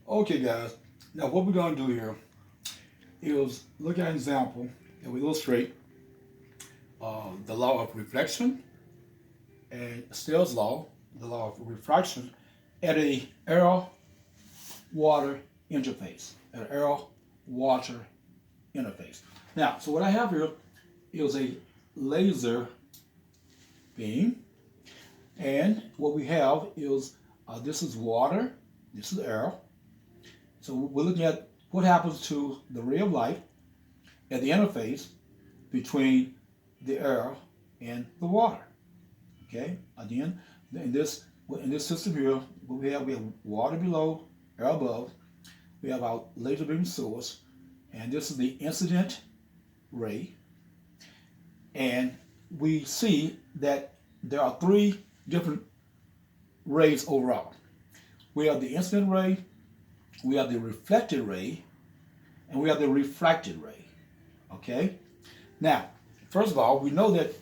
Okay, guys. Now, what we're going to do here is look at an example and we illustrate the law of reflection and Snell's law, the law of refraction, at a air-water interface. At an air-water interface. Now, so what I have here is a laser beam, and what we have is this is water, this is air. So we're looking at what happens to the ray of light at the interface between the air and the water. Okay, again, in this system here, what we have water below, air above. We have our laser beam source, and this is the incident ray. And we see that there are three different rays overall. We have the incident ray, we have the reflected ray, and we have the refracted ray. Okay? Now, first of all, we know that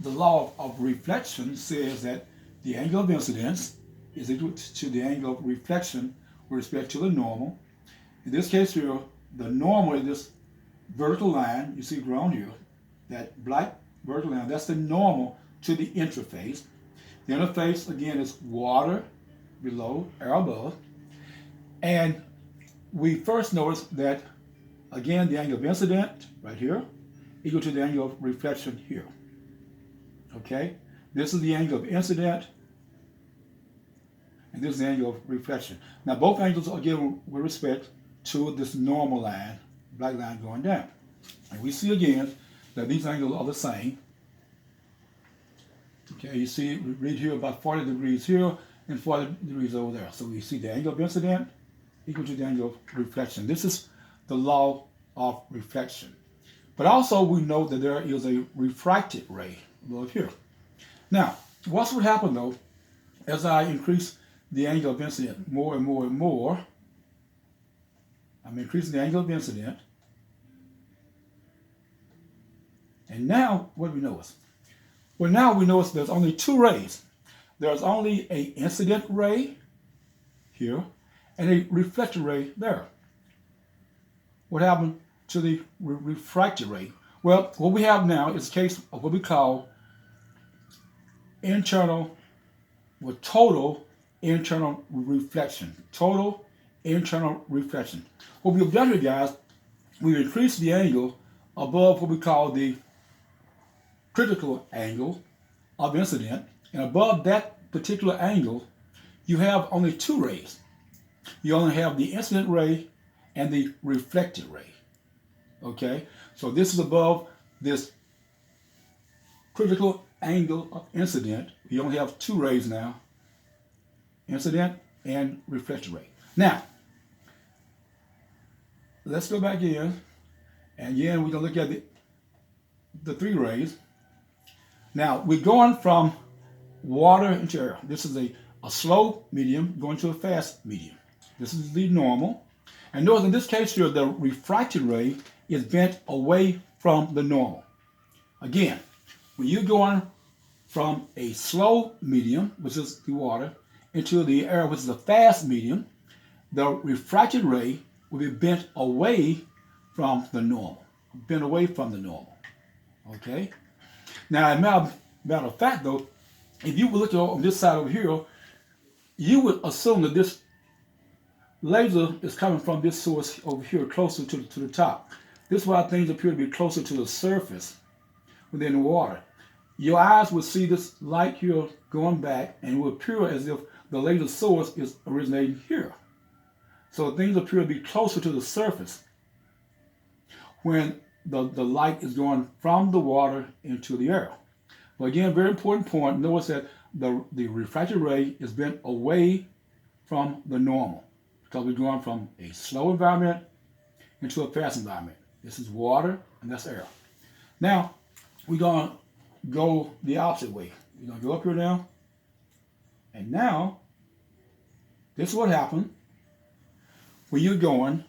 the law of reflection says that the angle of incidence is equal to the angle of reflection with respect to the normal. In this case here, the normal is this vertical line you see drawn here, that black vertical line, that's the normal to the interface. The interface, again, is water below, air above. And we first notice that, again, the angle of incident right here equal to the angle of reflection here. Okay? This is the angle of incident, and this is the angle of reflection. Now, both angles are given with respect to this normal line, black line going down. And we see again that these angles are the same. Okay, you see, we read here about 40 degrees here and 40 degrees over there. So we see the angle of incident equal to the angle of reflection. This is the law of reflection. But also we know that there is a refracted ray above here. Now, what's what happen though, as I increase the angle of incident more and more and more, I'm increasing the angle of incident. And now, what do we notice? Well, now we notice there's only two rays. There's only an incident ray here and a reflected ray there. What happened to the refracted ray? Well, what we have now is a case of what we call total internal reflection. Total internal reflection. What we've done here, guys, we've increased the angle above what we call the critical angle of incident, and above that particular angle, you have only two rays. You only have the incident ray and the reflected ray. Okay, so this is above this critical angle of incident. You only have two rays now, incident and reflected ray. Now, let's go back in, and again we're going to look at the three rays. Now, we're going from water into air. This is a slow medium going to a fast medium. This is the normal. And notice in this case here, the refracted ray is bent away from the normal. Again, when you're going from a slow medium, which is the water, into the air, which is a fast medium, the refracted ray will be bent away from the normal. Bent away from the normal. Okay? Now, as a matter of fact, though, if you would look on this side over here, you would assume that this laser is coming from this source over here, closer to the top. This is why things appear to be closer to the surface within the water. Your eyes will see this light here going back, and it will appear as if the laser source is originating here. So things appear to be closer to the surface when the light is going from the water into the air. But again, very important point, notice that the refracted ray is bent away from the normal because we're going from a slow environment into a fast environment. This is water and that's air. Now, we're going to go the opposite way. We're going to go up here now. And now, this is what happened when you're going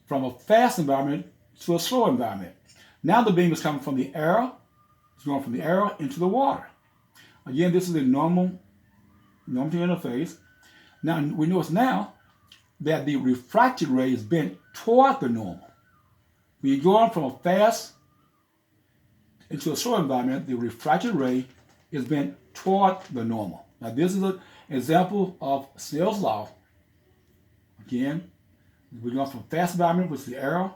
from a fast environment to a slow environment. Now the beam is coming from the air. It's going from the air into the water. Again, this is the normal interface. Now we notice now that the refracted ray is bent toward the normal. When you're going from a fast into a slow environment, the refracted ray is bent toward the normal. Now, this is an example of Snell's law. Again, we're going from a fast environment, which is the air,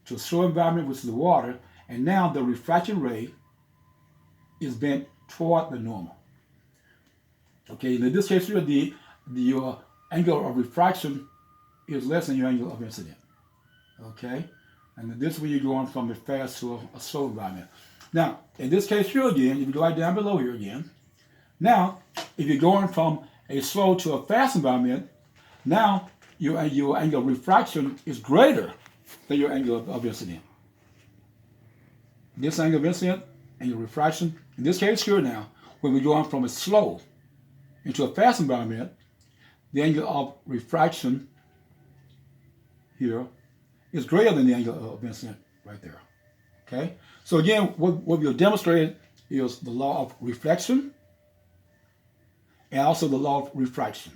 to a slow environment, which is the water, and now the refracted ray is bent toward the normal. Okay, in this case here, the angle of refraction is less than your angle of incidence. Okay, and this is where you're going from a fast to a slow environment. Now, in this case here again, if you go right down below here again, now, if you're going from a slow to a fast environment, now your angle of refraction is greater than your angle of incidence. This angle of incidence and your refraction, in this case here now, when we're going from a slow into a fast environment, the angle of refraction here is greater than the angle of incidence right there. Okay? So again, what we'll demonstrate is the law of reflection and also the law of refraction.